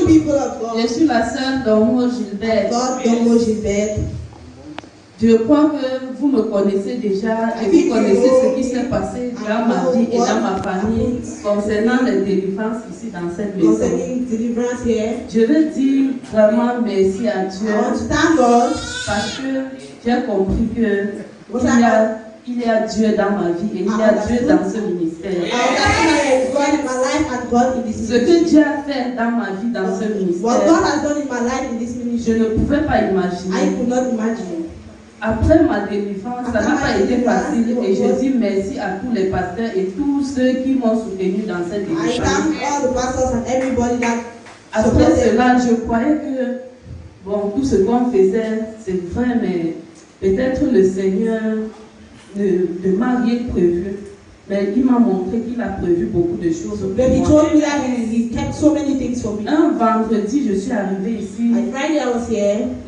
you, people of God. Je suis la sœur d'Omo Gilbert. Domo Gilbert. Je crois que vous me connaissez déjà et vous connaissez ce qui s'est passé dans ma vie et dans ma famille concernant les délivrances ici dans cette maison. Je veux dire vraiment merci à Dieu parce que j'ai compris que il y a Dieu dans ma vie et il y a Dieu dans ce ministère. Ce que Dieu a fait dans ma vie dans ce ministère, je ne pouvais pas imaginer. Après ma délivrance, ça n'a pas été facile et je dis merci à tous les pasteurs et tous ceux qui m'ont soutenu dans cette délivrance. Après cela, je croyais que tout ce qu'on faisait, c'est vrai, mais peut-être le Seigneur ne m'a rien prévu. Mais il m'a montré qu'il a prévu beaucoup de choses pour moi. Un vendredi, je suis arrivée ici.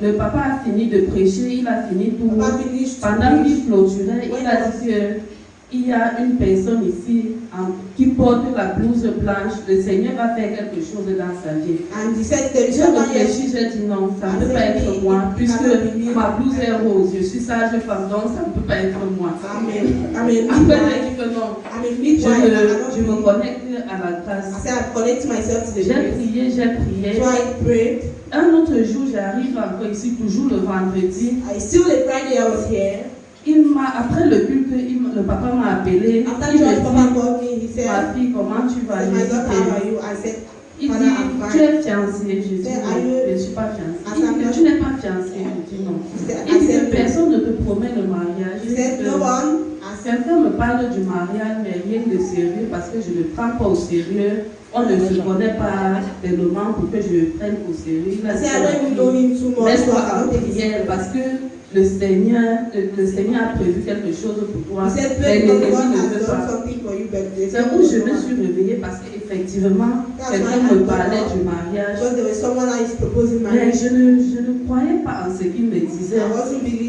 Le papa a fini de prêcher, il a fini tout. Pendant qu'il clôturait, il a dit qu'il y a une personne ici qui porte la blouse blanche. Le Seigneur va faire quelque chose dans sa vie. J'ai réfléchi, j'ai dit non, ça ne peut pas être moi, puisque ma blouse est rose. Je suis sage femme, donc ça ne peut pas être moi. Après, j'ai dit que non. Je me connecte à la grâce. J'ai prié. Un autre jour, j'arrive encore ici, toujours le vendredi. Après le culte, le papa m'a appelé. Il me dit, ma fille, comment tu vas? Il dit, tu es fiancée. Je dis, je ne suis pas fiancée. Il dit, tu n'es pas fiancée. Je dis, non. Il dit que personne ne te promet le mariage. Quelqu'un me parle du mariage, mais rien de sérieux parce que je ne prends pas au sérieux. On ne se connaît pas tellement pour que je le prenne au sérieux. Laisse-toi en prière parce que le Seigneur a prévu quelque chose pour toi. Mais l'ennemi ne veut pas. C'est où je me suis réveillée parce qu'effectivement, quelqu'un me parlait du mariage. Mais je ne croyais pas en ce qu'il me disait.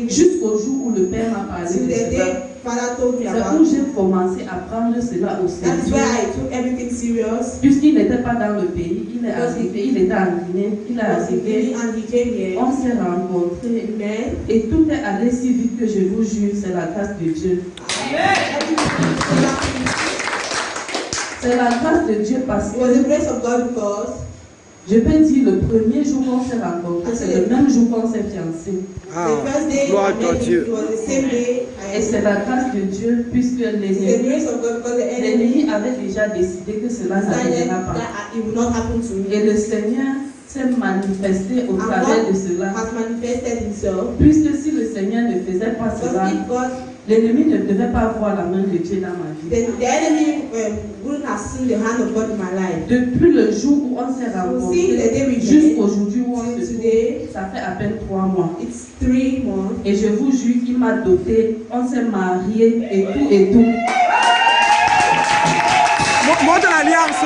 Jusqu'au jour où le Père m'a parlé de cela. C'est où j'ai commencé à prendre cela au sérieux. Puisqu'il n'était pas dans le pays, il est arrivé, il était en Guinée, il est arrivé, on s'est rencontrés et tout est allé si vite que je vous jure, c'est la grâce de Dieu. C'est la grâce de Dieu parce que je peux dire le premier jour qu'on s'est rencontrés, c'est le même jour qu'on s'est fiancés. Gloire à Dieu. Et c'est la grâce de Dieu puisque l'ennemi avait déjà décidé que cela n'arrivera pas. Et le Seigneur s'est manifesté au travers de cela. Puisque si le Seigneur ne faisait pas cela, l'ennemi ne devait pas voir la main de Dieu dans ma vie. Depuis le jour où on s'est rencontrés jusqu'aujourd'hui où on se trouve, ça fait à peine 3 mois. Et je vous jure, il m'a doté, on s'est mariés et tout et tout. Montre l'alliance.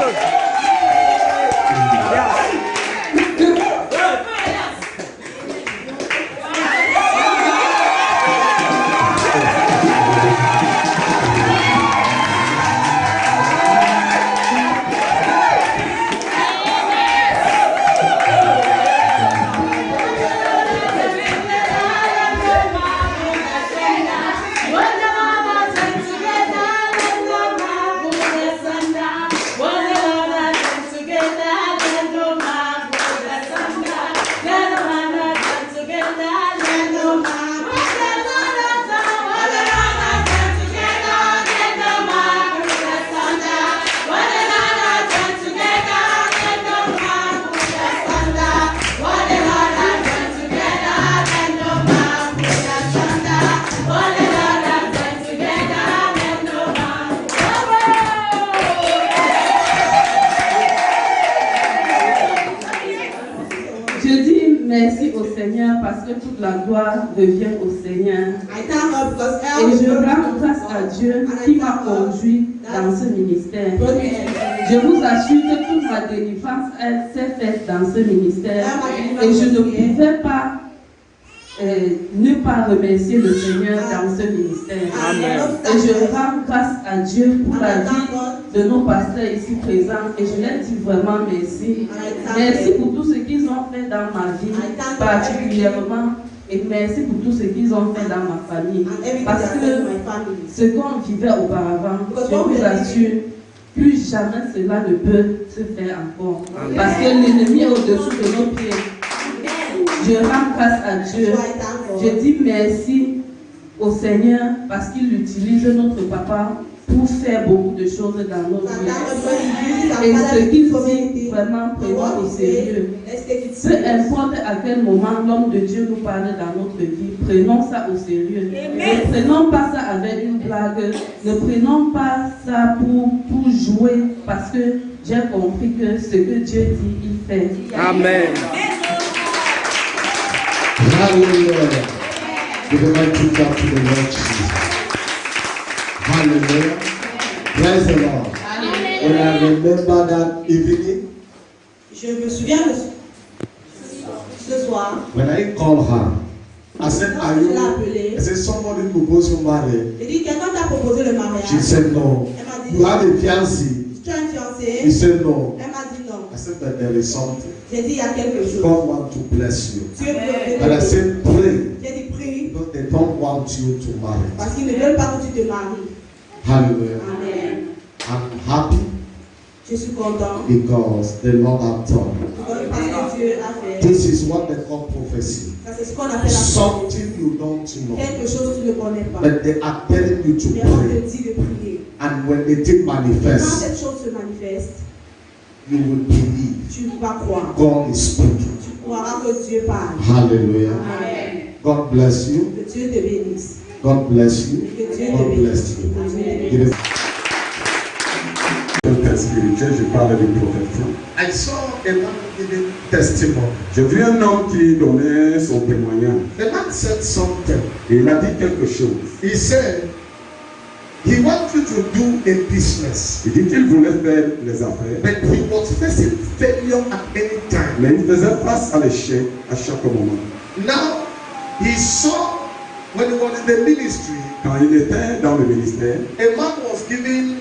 Parce que toute la gloire revient au Seigneur. Et je rends grâce à Dieu qui m'a conduit dans ce ministère. Je vous assure que toute ma délivrance s'est faite dans ce ministère. Et je ne pouvais pas ne pas remercier le Seigneur dans ce ministère. Amen. Et je rends grâce à Dieu pour la vie de nos pasteurs ici présents et je leur dis vraiment merci. Merci pour tout ce qu'ils ont fait dans ma vie, particulièrement, et merci pour tout ce qu'ils ont fait dans ma famille. Parce que ce qu'on vivait auparavant, je vous assure, plus jamais cela ne peut se faire encore. Parce que l'ennemi est au-dessous de nos pieds. Je rends grâce à Dieu. Je dis merci au Seigneur parce qu'il utilise notre papa pour faire beaucoup de choses dans notre vie. Et ce qu'il dit, vraiment, prenons au sérieux. Peu importe à quel moment l'homme de Dieu nous parle dans notre vie, prenons ça au sérieux. Ne prenons pas ça avec une blague. Ne prenons pas ça pour jouer parce que j'ai compris que ce que Dieu dit, il fait. Amen. Hallelujah. Give a mighty clap to the Lord Jesus. Hallelujah. Praise the Lord. When I remember that evening, Je me souviens de ce soir. when I called her, I said, are you? I said, somebody proposed you marriage. J'ai dit, quelqu'un t'a proposé le mariage. She said, no. Elle m'a dit, You have a fiancé. tu as un fiancé. He said, no. Elle m'a dit non. I said, but there is something. J'ai dit, il y a quelque chose. God wants to bless you. Dieu veut But I te said, pray. J'ai dit, prie. Because they don't want you to marry. Parce qu'ils ne veulent pas que tu te maries. Hallelujah. Amen. I'm happy Je suis content. because the Lord has done. Parce que Dieu a fait. This is what they call prophecy. Ça, c'est ce qu'on appelle la prophétie. Something you don't know. Quelque chose que tu ne connais pas. But they are telling you to Mais on pray. te dit de prier. And when the thing Quand manifests, cette chose se manifeste, you will believe tu vas croire. God is speaking. Tu croiras que Dieu parle. Hallelujah. Amen. God bless you. Que Dieu te bénisse. God bless you. Que Dieu te God bénisse. bless you. Que Dieu te It bénisse. is- Spirituel, je parle de protection. I saw a man giving testimony. J'ai vu un homme qui donnait son témoignage The man said something. et il a dit quelque chose. He said he wanted to do a business, Il dit qu'il voulait faire les affaires, but he was facing failure at any time. mais il faisait face à l'échec à chaque moment. Now he saw when he was in the ministry, Quand il était dans le ministère, a man was giving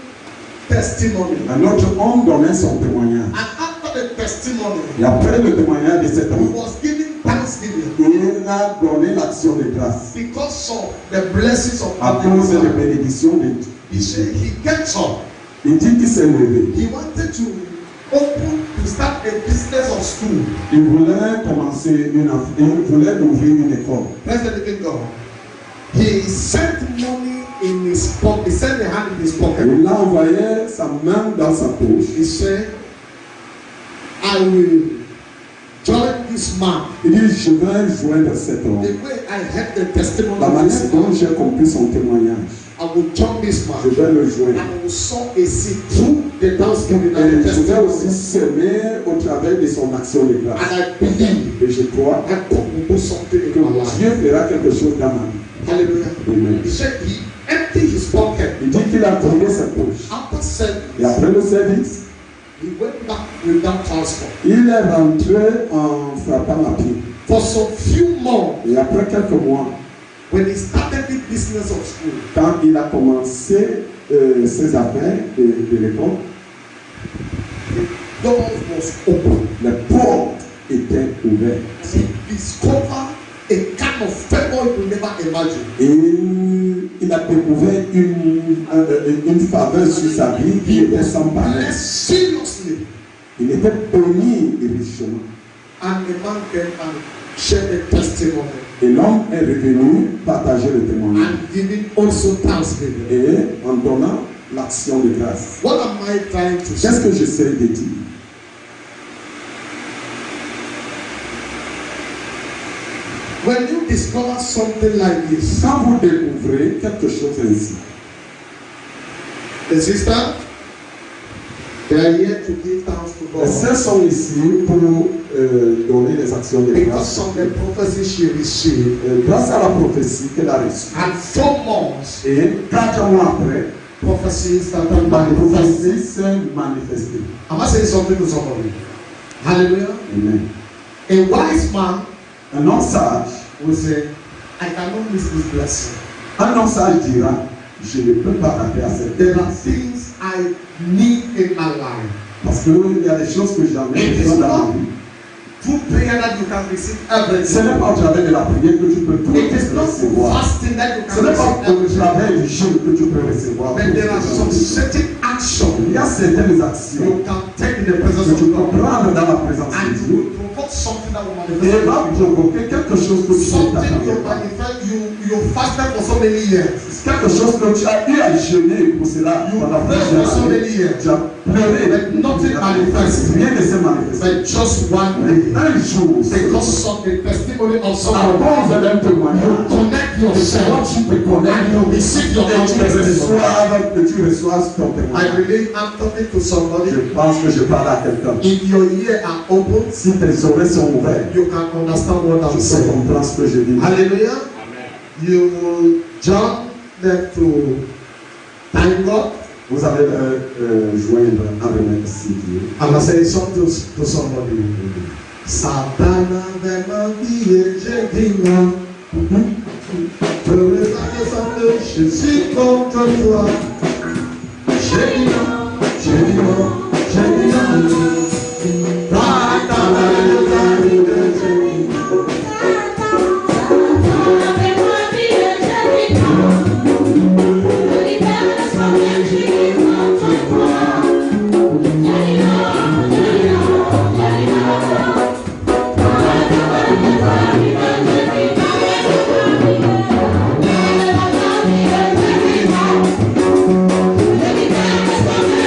testimony. un autre homme donnait son témoignage. And after the testimony, Et après le témoignage de cet he homme, was giving thanksgiving il a donné l'action de grâce because of the blessings of à cause des God. bénédictions de Dieu. He said he gets up. Il dit qu'il s'est levé. He wanted to start a business of school. Il voulait commencer il voulait ouvrir une école. Praise the living God. He sent money in his pocket. He sent the hand in his pocket. Il a envoyé sa main dans sa poche. He said, I will join this man. Il dit, je vais joindre cet homme. The way I heard the testimony La of manière this dont man, j'ai compris son témoignage, I will join this je man. vais le joindre. And I will sow a seed through the thanksgiving and Et the je vais aussi testimony. semer au travers de son action de grâce. And I believe Et je crois that God will do something que in my life. Dieu fera quelque chose dans ma vie. Hallelujah. Amen. He said he emptied his pocket. Il dit qu'il a tourné sa poche. After Et service, après le service, he went back without transport. il est rentré en frappant à pied. For some few months, Et après quelques mois, when he started the business of school, quand il a commencé ses affaires de l'école, the doors was open. les portes étaient ouvertes. He discovered a kind of favor you never imagine. Et il a découvert une faveur sur sa vie qui était sans pareil. Blessed seriously. Il était béni richement. And the man came and shared the testimony Et l'homme est revenu partager le témoignage. and giving also thanksgiving. Et en donnant l'action de grâce. What am I trying to Qu'est-ce say? que j'essaie de dire? When you discover something like this, Quand vous découvrez quelque chose ainsi, the sister, they are here to give thanks to les God sœurs sont ici pour donner les actions de because grâce. of the prophecy she received. Grâce à la prophétie qu'elle a reçue. And 4 months, Et 4 mois après, prophecies started la manifesting. prophétie s'est manifestée. Am I saying something to somebody? Hallelujah. Amen. A wise man Un homme sage, will say, I cannot miss this blessing. un homme sage dira, je ne peux pas appeler à cette There are place. things I need in my life. Parce qu'il y a des choses que j'en ai besoin dans ma vie. Through prayer that you can receive Ce everything. n'est pas au travers de la prière que tu peux tout It is not recevoir. fasting that you Ce can n'est pas receive au everything. travers du jeûne que tu peux recevoir. But there are some certain Il actions y a certaines actions you can take in the presence que tu of peux God. prendre dans la présence And de it Dieu. will provoke something that will Et manifest. va provoquer quelque chose que tu ne Something you t'attendais pas. manifest, you fasted for so many years. Quelque chose que tu as eu à jeûner pour cela pendant prayed plusieurs for so années. many years. Tu as pleuré. But nothing manifests. Rien ne s'est manifesté. But just one Mais day, un jour, because of the testimony of à someone, cause d'un témoignage, connect quand yourself tu te connais, and you receive your et tu reçois ton I témoignage. believe I'm talking to somebody. Je pense que je parle à quelqu'un. If your ears are open, Si tes oreilles sont ouvertes, you can understand what I'm tu peux saying. comprendre ce que je dis. Hallelujah. You will join them to thank God. Vous allez joindre un remercier Dieu. I'm saying something to somebody. Satana demandie Jésus. Je regarde Jésus contre toi. Jésus, Jésus, Jésus. Thank you.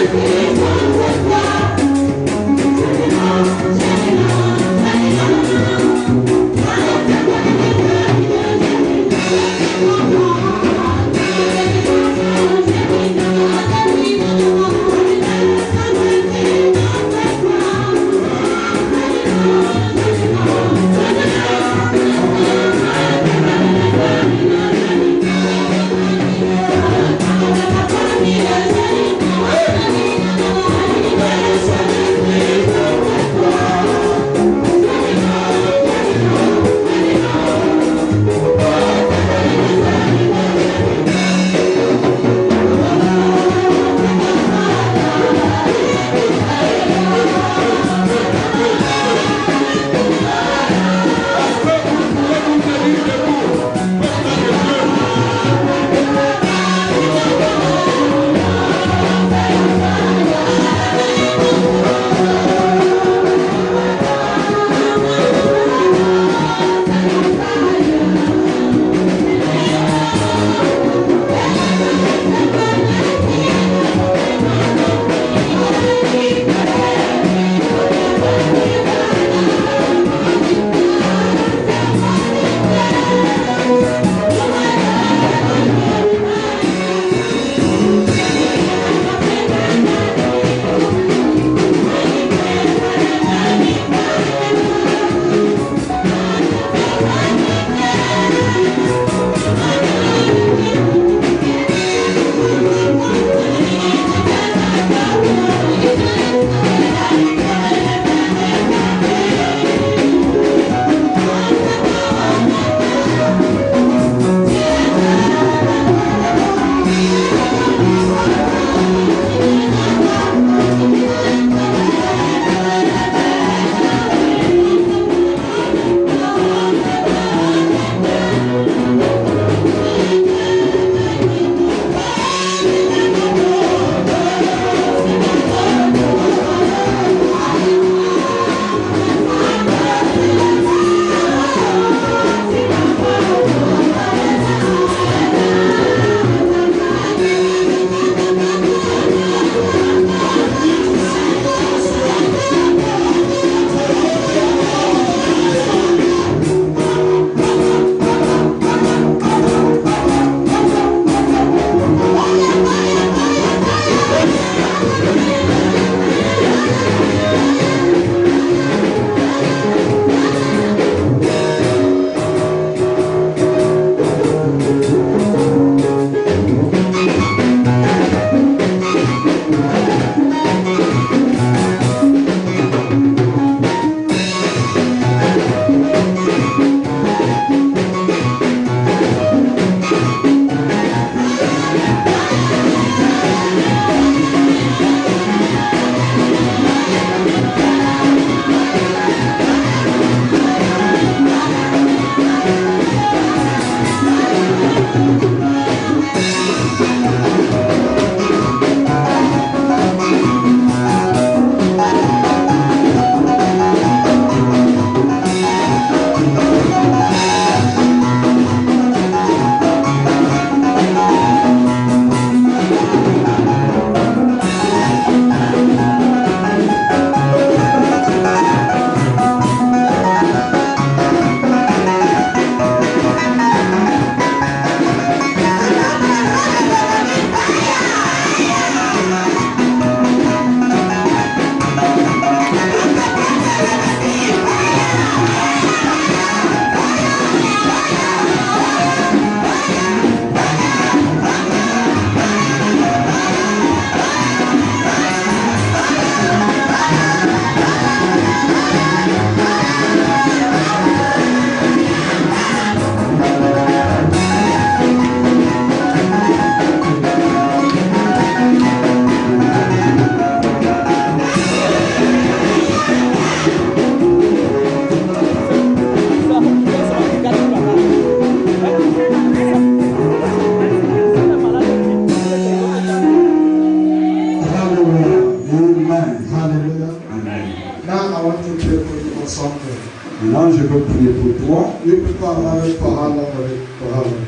want to pray for you on something. Maintenant, je veux prier pour toi. You people are married for how long already? For how long?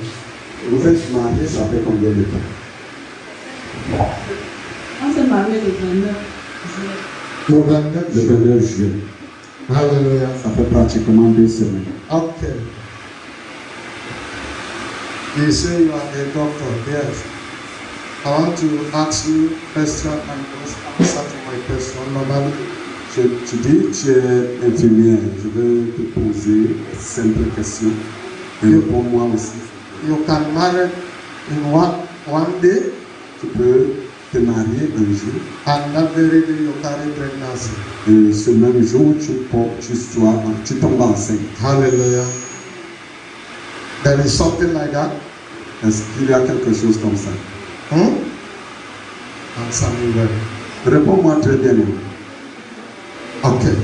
Vous êtes mariés, ça fait combien de temps? On s'est marié le 29 juillet. Le 29 juillet. Hallelujah. Ça fait pratiquement 2 semaines. Okay. You say you are a doctor. Yes. I want to ask you question and answer to my question. Normally, Tu dis, tu es infirmière. Je vais te poser simple question. Et réponds-moi aussi. you can marry in one day Tu peux te marier un jour. and that very day you carry pregnancy. Et ce même jour, tu tombes enceinte. Hallelujah. There is something like that. Est-ce qu'il y a quelque chose comme ça? Answer me well. Réponds-moi très bien. Okay.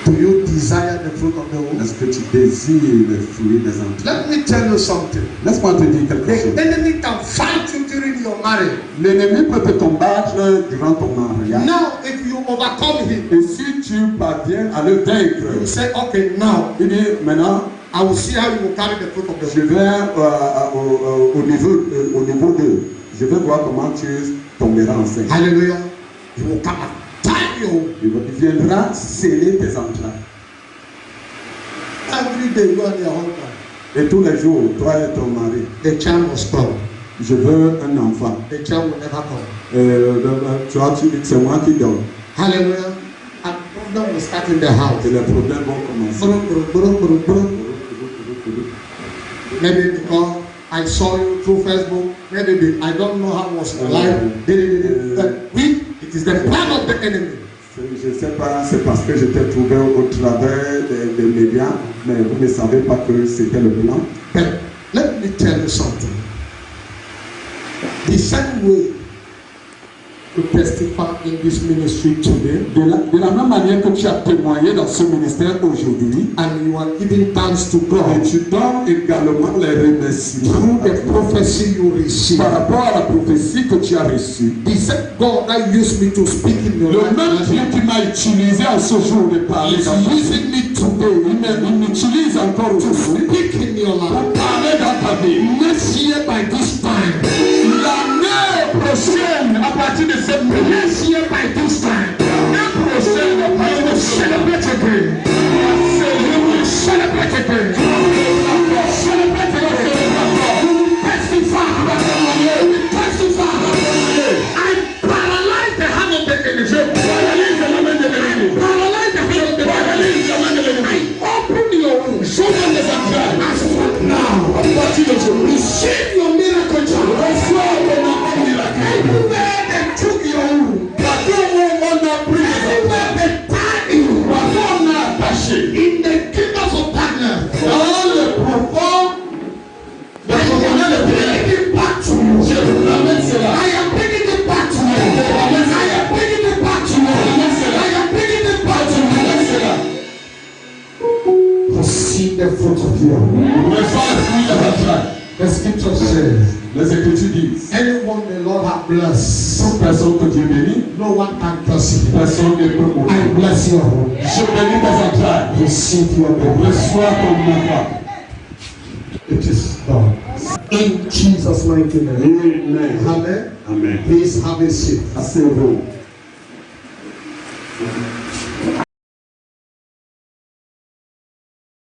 Do you desire the fruit of the womb? Est-ce que tu désires le fruit des entrailles? Let me tell you something. Laisse-moi te dire quelque chose. The enemy can fight you during your marriage. L'ennemi peut te combattre durant ton mariage. Now, if you overcome him, Et si tu parviens à le vaincre, you say, okay, now il dit maintenant, I will see how you will carry the fruit of the je womb. vais au niveau 2. Je vais voir comment tu tomberas enceinte. Hallelujah. You will come and tie you. Il viendra sceller tes entrailles. Every day you and your husband. Et tous les jours, toi et ton mari, The child must come. je veux un enfant. The child will never come. C'est moi qui donne. Hallelujah. And problem will start in the house. Et les problèmes vont commencer. Maybe because I saw you through Facebook. Maybe I don't know how was your life. But it is the plan of the enemy. Je ne sais pas, c'est parce que je t'ai trouvé au travers des médias, mais vous ne savez pas que c'était le plan. But let me tell you something. The same way to testify in this ministry today, De la même manière que tu as témoigné dans ce ministère aujourd'hui, and you are giving thanks to et God tu donnes également les remerciements through the prophecy you receive. par rapport à la prophétie que tu as reçue. The same God that used me to speak in your Le même life Dieu qui m'a utilisé en ce jour de parler, is using me today il m'utilise encore to aujourd'hui speak in your pour life. parler dans ta vie. Next year by this time, L'année prochaine, à partir de cette année, next year by this time, l'année prochaine, à partir de cette année, you will celebrate again. Celebrate again. You will testify. You will testify. I paralyze the hand of the enemy. Paralyze the hand of the enemy. I open your womb. Show them the entrance. As from now, receive your miracle child. Everywhere they took your womb, everywhere they tied you, in the kingdoms of darkness, I am bringing it back to you. I am bringing it back to you. I am bringing it back to you. I am bringing it back to you. Receive the fruit of the womb. The scripture says, les Écritures disent, anyone the Lord has blessed, toute personne que Dieu bénit, no one can curse him. personne ne peut mourir. I bless your home. Je bénis tes entrailles. Receive your blessing. Reçois ton enfant. It is done. In Jesus' mighty name. Amen. Amen. Amen. Please have a seat. Asseyez-vous.